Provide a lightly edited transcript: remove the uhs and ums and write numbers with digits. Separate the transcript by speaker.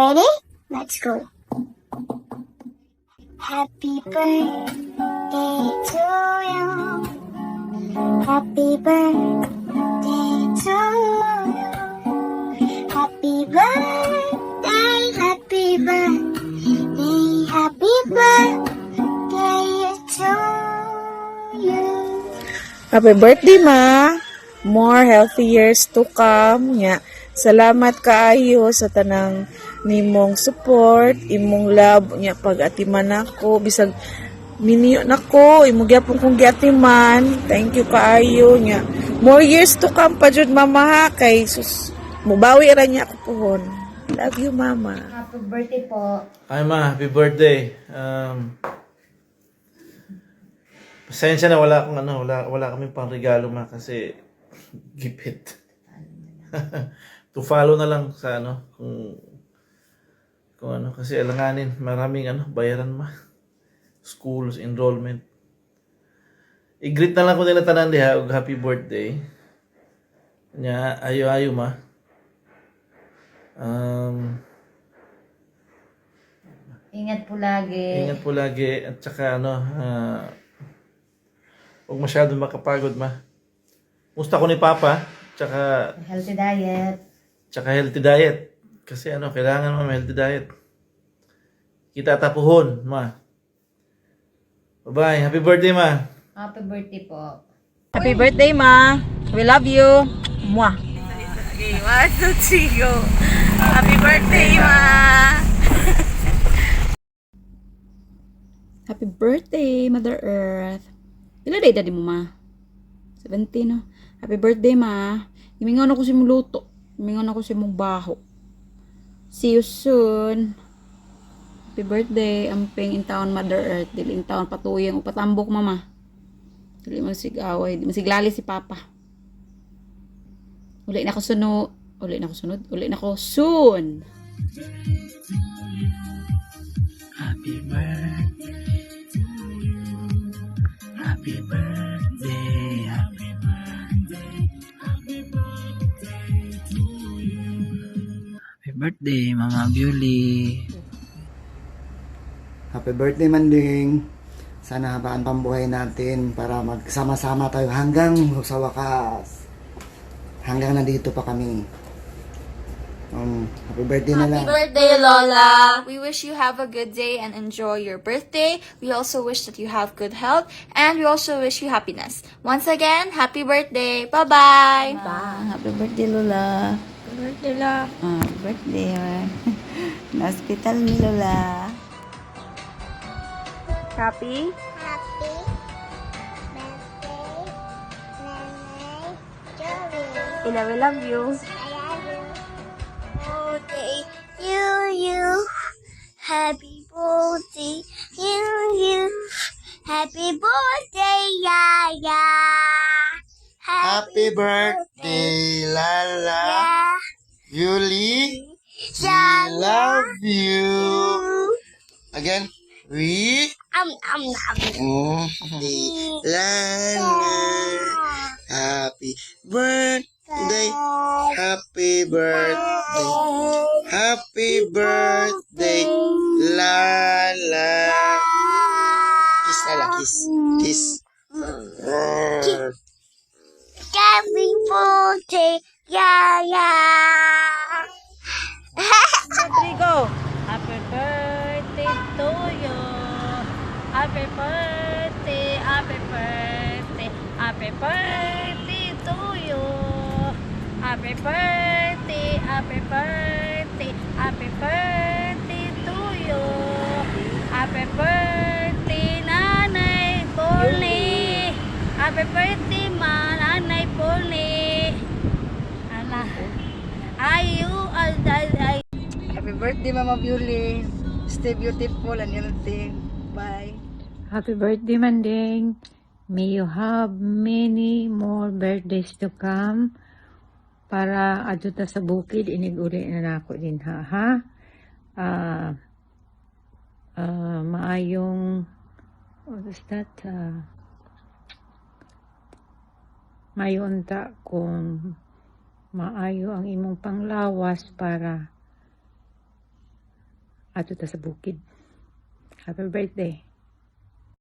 Speaker 1: Ready? Let's go. Happy birthday to you. Happy birthday to you. Happy birthday, happy birthday, happy birthday to you.
Speaker 2: Happy birthday, ma. More healthy years to come. Nya. Salamat kaayo sa tanang nimong support, imong love nya pag-atiman nako bisag miniyo nako, imong gyapon kong giatiman. Thank you kaayo nya. More years to come pa jud mama ha kay sus mubawi ra niya ako pohon. Love you, mama.
Speaker 3: Happy birthday po.
Speaker 4: Ay ma, happy birthday. Pasensya na wala akong wala kaming pang regalo ma kasi gipit. To follow na lang sa kung kasi alanganin, maraming bayaran ma. Schools, enrollment. I-greet na lang ko nila tanan diha og happy birthday. Nya ayo ma.
Speaker 3: Ingat po lagi.
Speaker 4: Ingat po lagi at saka huwag masyadong makapagod ma. Musta ko ni Papa? Tsaka
Speaker 3: Healthy diet.
Speaker 4: healthy diet. Kasi kailangan ma healthy diet. Kita tapuhon ma. Bye-bye. Happy birthday ma.
Speaker 3: Happy birthday po.
Speaker 2: Happy birthday, ma. We love you. Mwah. Okay, 1, 2, 3, go. Happy birthday, ma. Happy birthday, Mother Earth. Ilan na edad mo, ma? 17, no? Happy birthday, ma. Himingan ako si mong luto. Himingan ako si mong baho. See you soon. Happy birthday, amping in town, Mother Earth. Dili in town patuyang o patambok, mama. Dili masigaway. Dili masiglali si Papa. Uli na ako sunod. Uli na ako soon.
Speaker 4: Happy birthday to you. Happy birthday. Happy birthday. Happy birthday to you. Happy birthday, Mama Beauty.
Speaker 5: Happy birthday, Manding. Sana habaan pambuhay natin para magsama-sama tayo hanggang sa wakas. Hanggang nandito pa kami. Happy birthday na lang.
Speaker 6: Happy birthday, Lola! We wish you have a good day and enjoy your birthday. We also wish that you have good health and we also wish you happiness. Once again, happy birthday! Bye-bye!
Speaker 7: Happy birthday, Lola. Happy birthday, Lola. Happy birthday. Na-hospital ni Lola.
Speaker 2: Happy?
Speaker 1: Happy birthday, Nanay Joey.
Speaker 2: Ina, we love you.
Speaker 1: Birthday to you. Happy birthday to you. Happy birthday, Yaya.
Speaker 5: Happy birthday, Lala.
Speaker 1: Yeah.
Speaker 5: Yuli, we
Speaker 1: Yeah.
Speaker 5: love you. Again, we Lala. Happy birthday. Happy birthday. Happy birthday, Lala. Kiss, Lala, kiss. Kiss.
Speaker 1: Happy birthday, Yaya.
Speaker 3: Rodrigo, happy birthday to you. Happy birthday, happy birthday, happy birthday to you. Happy birthday, happy birthday, happy birthday to you. Happy birthday, Nanay Polly. Happy birthday, ma, Nanay Polly. Ana, ay.
Speaker 7: Happy birthday, Mama Beauty. Stay beautiful and healthy. Bye.
Speaker 8: Happy birthday, Manding. May you have many more birthdays to come. Para adto sa bukid, iniguli na nako din ha. Maayong, what is that? Mayon ta kung maayo ang imong panglawas para ato ta sa bukid. Happy birthday.